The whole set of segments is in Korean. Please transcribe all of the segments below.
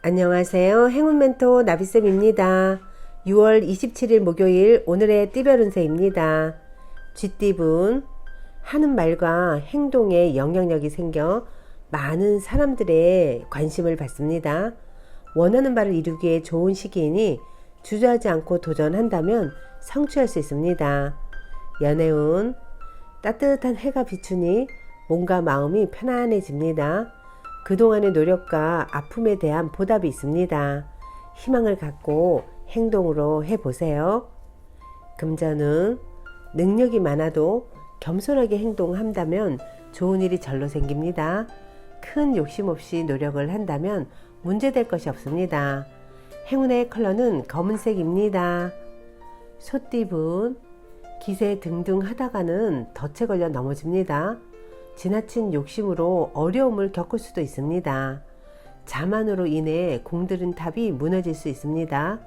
안녕하세요. 행운멘토 나비쌤입니다. 6월 27일 목요일 오늘의 띠별 운세입니다. 쥐띠분, 하는 말과 행동에 영향력이 생겨 많은 사람들의 관심을 받습니다. 원하는 바를 이루기에 좋은 시기이니 주저하지 않고 도전한다면 성취할 수 있습니다. 연애운, 따뜻한 해가 비추니 몸과 마음이 편안해집니다. 그동안의 노력과 아픔에 대한 보답이 있습니다. 희망을 갖고 행동으로 해보세요. 금전은 능력이 많아도 겸손하게 행동한다면 좋은 일이 절로 생깁니다. 큰 욕심 없이 노력을 한다면 문제될 것이 없습니다. 행운의 컬러는 검은색입니다. 소띠분, 기세 등등 하다가는 덫에 걸려 넘어집니다. 지나친 욕심으로 어려움을 겪을 수도 있습니다. 자만으로 인해 공들인 탑이 무너질 수 있습니다.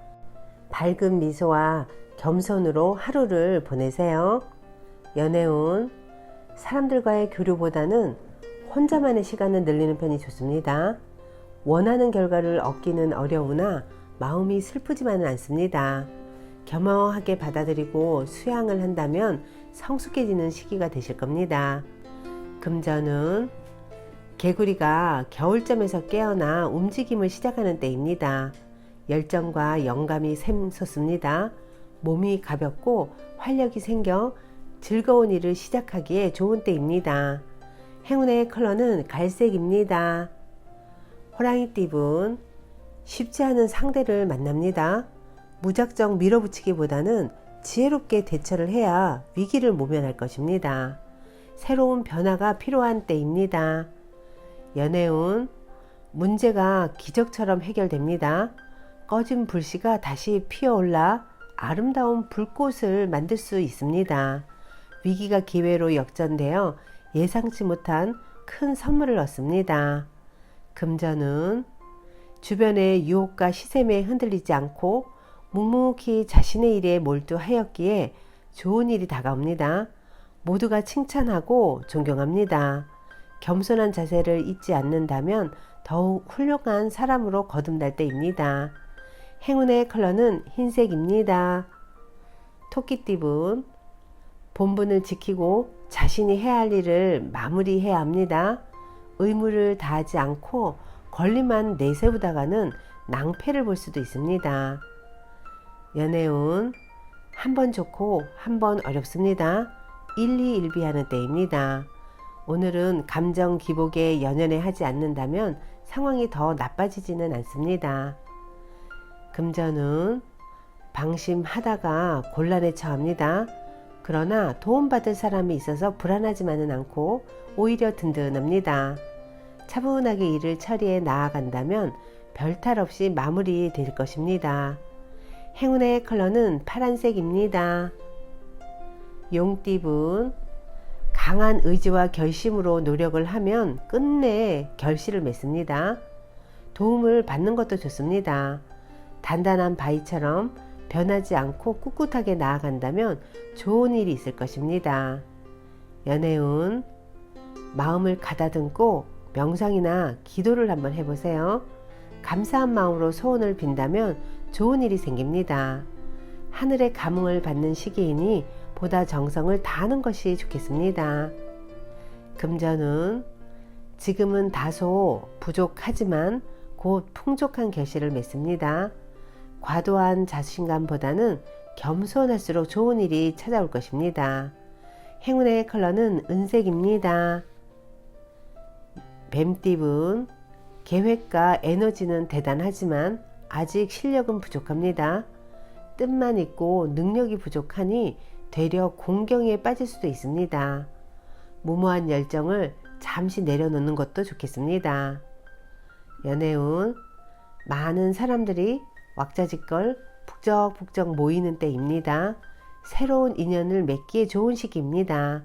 밝은 미소와 겸손으로 하루를 보내세요. 연애운, 사람들과의 교류보다는 혼자만의 시간을 늘리는 편이 좋습니다. 원하는 결과를 얻기는 어려우나 마음이 슬프지만은 않습니다. 겸허하게 받아들이고 수양을 한다면 성숙해지는 시기가 되실 겁니다. 금전은 개구리가 겨울잠에서 깨어나 움직임을 시작하는 때입니다. 열정과 영감이 샘솟습니다. 몸이 가볍고 활력이 생겨 즐거운 일을 시작하기에 좋은 때입니다. 행운의 컬러는 갈색입니다. 호랑이띠분, 쉽지 않은 상대를 만납니다. 무작정 밀어붙이기보다는 지혜롭게 대처를 해야 위기를 모면할 것입니다. 새로운 변화가 필요한 때입니다. 연애운, 문제가 기적처럼 해결됩니다. 꺼진 불씨가 다시 피어올라 아름다운 불꽃을 만들 수 있습니다. 위기가 기회로 역전되어 예상치 못한 큰 선물을 얻습니다. 금전은 주변의 유혹과 시샘에 흔들리지 않고 묵묵히 자신의 일에 몰두하였기에 좋은 일이 다가옵니다. 모두가 칭찬하고 존경합니다. 겸손한 자세를 잊지 않는다면 더욱 훌륭한 사람으로 거듭날 때입니다. 행운의 컬러는 흰색입니다. 토끼띠분, 본분을 지키고 자신이 해야 할 일을 마무리해야 합니다. 의무를 다하지 않고 권리만 내세우다가는 낭패를 볼 수도 있습니다. 연애운, 한 번 좋고 한 번 어렵습니다. 일희일비하는 때입니다. 오늘은 감정 기복에 연연해 하지 않는다면 상황이 더 나빠지지는 않습니다. 금전은 방심하다가 곤란에 처합니다. 그러나 도움받을 사람이 있어서 불안하지만은 않고 오히려 든든합니다. 차분하게 일을 처리해 나아간다면 별탈 없이 마무리될 것입니다. 행운의 컬러는 파란색입니다. 용띠분, 강한 의지와 결심으로 노력을 하면 끝내 결실을 맺습니다. 도움을 받는 것도 좋습니다. 단단한 바위처럼 변하지 않고 꿋꿋하게 나아간다면 좋은 일이 있을 것입니다. 연애운, 마음을 가다듬고 명상이나 기도를 한번 해보세요. 감사한 마음으로 소원을 빈다면 좋은 일이 생깁니다. 하늘의 감흥을 받는 시기이니 보다 정성을 다하는 것이 좋겠습니다. 금전은 지금은 다소 부족하지만 곧 풍족한 결실을 맺습니다. 과도한 자신감보다는 겸손할수록 좋은 일이 찾아올 것입니다. 행운의 컬러는 은색입니다. 뱀띠분, 계획과 에너지는 대단하지만 아직 실력은 부족합니다. 뜻만 있고 능력이 부족하니 되려 공경에 빠질 수도 있습니다. 무모한 열정을 잠시 내려놓는 것도 좋겠습니다. 연애운, 많은 사람들이 왁자지껄 북적북적 모이는 때입니다. 새로운 인연을 맺기에 좋은 시기입니다.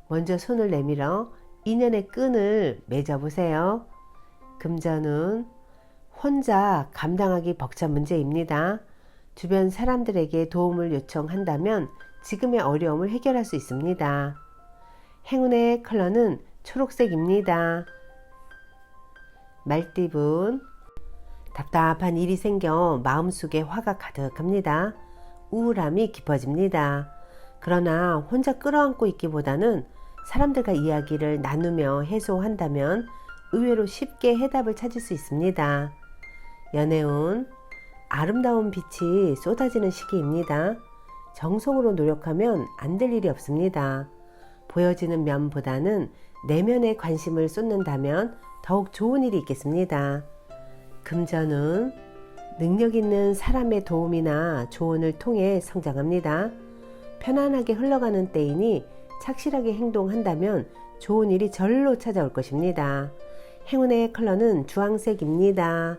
먼저 손을 내밀어 인연의 끈을 맺어보세요. 금전은 혼자 감당하기 벅찬 문제입니다. 주변 사람들에게 도움을 요청한다면 지금의 어려움을 해결할 수 있습니다. 행운의 컬러는 초록색입니다. 말띠분, 답답한 일이 생겨 마음속에 화가 가득합니다. 우울함이 깊어집니다. 그러나 혼자 끌어안고 있기보다는 사람들과 이야기를 나누며 해소한다면 의외로 쉽게 해답을 찾을 수 있습니다. 연애운, 아름다운 빛이 쏟아지는 시기입니다. 정성으로 노력하면 안 될 일이 없습니다. 보여지는 면보다는 내면에 관심을 쏟는다면 더욱 좋은 일이 있겠습니다. 금전은 능력 있는 사람의 도움이나 조언을 통해 성장합니다. 편안하게 흘러가는 때이니 착실하게 행동한다면 좋은 일이 절로 찾아올 것입니다. 행운의 컬러는 주황색입니다.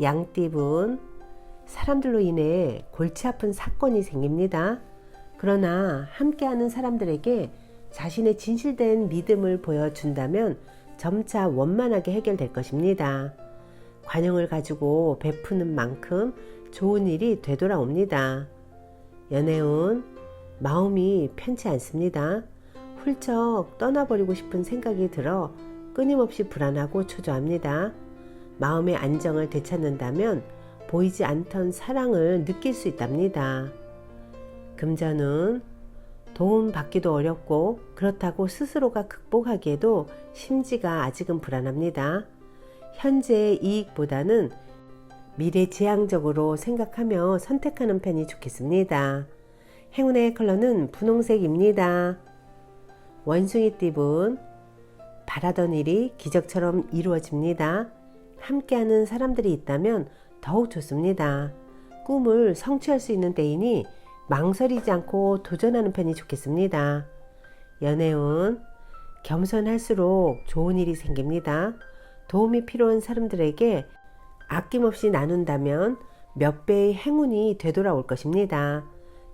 양띠분, 사람들로 인해 골치 아픈 사건이 생깁니다. 그러나 함께하는 사람들에게 자신의 진실된 믿음을 보여준다면 점차 원만하게 해결될 것입니다. 관용을 가지고 베푸는 만큼 좋은 일이 되돌아옵니다. 연애운, 마음이 편치 않습니다. 훌쩍 떠나버리고 싶은 생각이 들어 끊임없이 불안하고 초조합니다. 마음의 안정을 되찾는다면 보이지 않던 사랑을 느낄 수 있답니다. 금전은 도움 받기도 어렵고 그렇다고 스스로가 극복하기에도 심지가 아직은 불안합니다. 현재의 이익보다는 미래지향적으로 생각하며 선택하는 편이 좋겠습니다. 행운의 컬러는 분홍색입니다. 원숭이띠분, 바라던 일이 기적처럼 이루어집니다. 함께하는 사람들이 있다면 더욱 좋습니다. 꿈을 성취할 수 있는 때이니 망설이지 않고 도전하는 편이 좋겠습니다. 연애운, 겸손할수록 좋은 일이 생깁니다. 도움이 필요한 사람들에게 아낌없이 나눈다면 몇 배의 행운이 되돌아올 것입니다.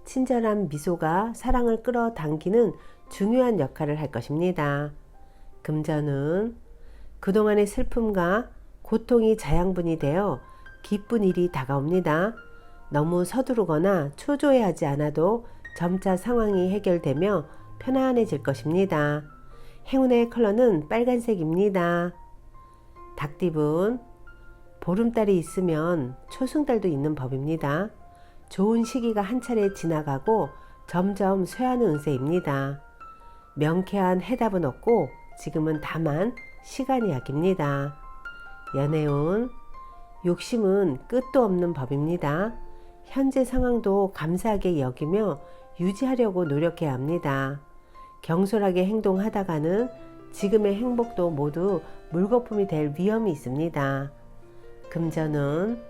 친절한 미소가 사랑을 끌어당기는 중요한 역할을 할 것입니다. 금전은 그동안의 슬픔과 고통이 자양분이 되어 기쁜 일이 다가옵니다. 너무 서두르거나 초조해하지 않아도 점차 상황이 해결되며 편안해질 것입니다. 행운의 컬러는 빨간색입니다. 닭띠분, 보름달이 있으면 초승달도 있는 법입니다. 좋은 시기가 한 차례 지나가고 점점 쇠하는 운세입니다. 명쾌한 해답은 없고 지금은 다만 시간이 약입니다. 연애운, 욕심은 끝도 없는 법입니다. 현재 상황도 감사하게 여기며 유지하려고 노력해야 합니다. 경솔하게 행동하다가는 지금의 행복도 모두 물거품이 될 위험이 있습니다. 금전은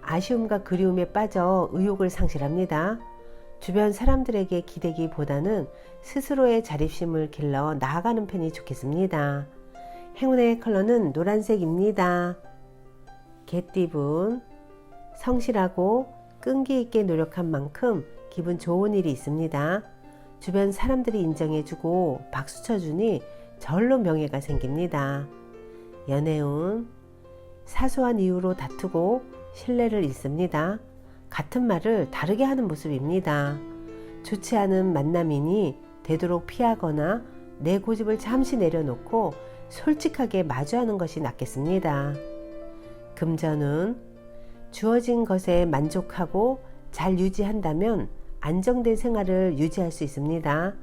아쉬움과 그리움에 빠져 의욕을 상실합니다. 주변 사람들에게 기대기보다는 스스로의 자립심을 길러 나아가는 편이 좋겠습니다. 행운의 컬러는 노란색입니다. 개띠분, 성실하고 끈기 있게 노력한 만큼 기분 좋은 일이 있습니다. 주변 사람들이 인정해주고 박수 쳐주니 절로 명예가 생깁니다. 연애운, 사소한 이유로 다투고 신뢰를 잃습니다. 같은 말을 다르게 하는 모습입니다. 좋지 않은 만남이니 되도록 피하거나 내 고집을 잠시 내려놓고 솔직하게 마주하는 것이 낫겠습니다. 금전은 주어진 것에 만족하고 잘 유지한다면 안정된 생활을 유지할 수 있습니다.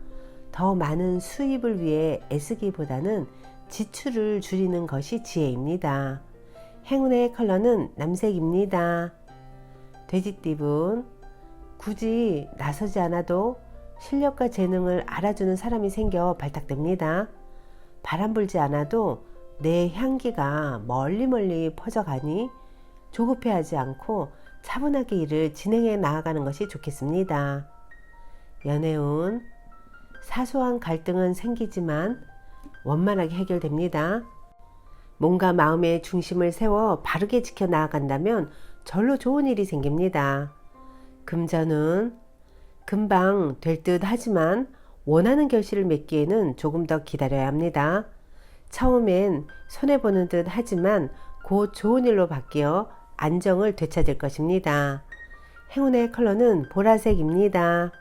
더 많은 수입을 위해 애쓰기보다는 지출을 줄이는 것이 지혜입니다. 행운의 컬러는 남색입니다. 돼지띠분, 굳이 나서지 않아도 실력과 재능을 알아주는 사람이 생겨 발탁됩니다. 바람 불지 않아도 내 향기가 멀리 퍼져가니 조급해하지 않고 차분하게 일을 진행해 나아가는 것이 좋겠습니다. 연애운, 사소한 갈등은 생기지만 원만하게 해결됩니다. 몸과 마음의 중심을 세워 바르게 지켜 나아간다면 절로 좋은 일이 생깁니다. 금전은 금방 될 듯 하지만 원하는 결실을 맺기에는 조금 더 기다려야 합니다. 처음엔 손해보는 듯 하지만 곧 좋은 일로 바뀌어 안정을 되찾을 것입니다. 행운의 컬러는 보라색입니다.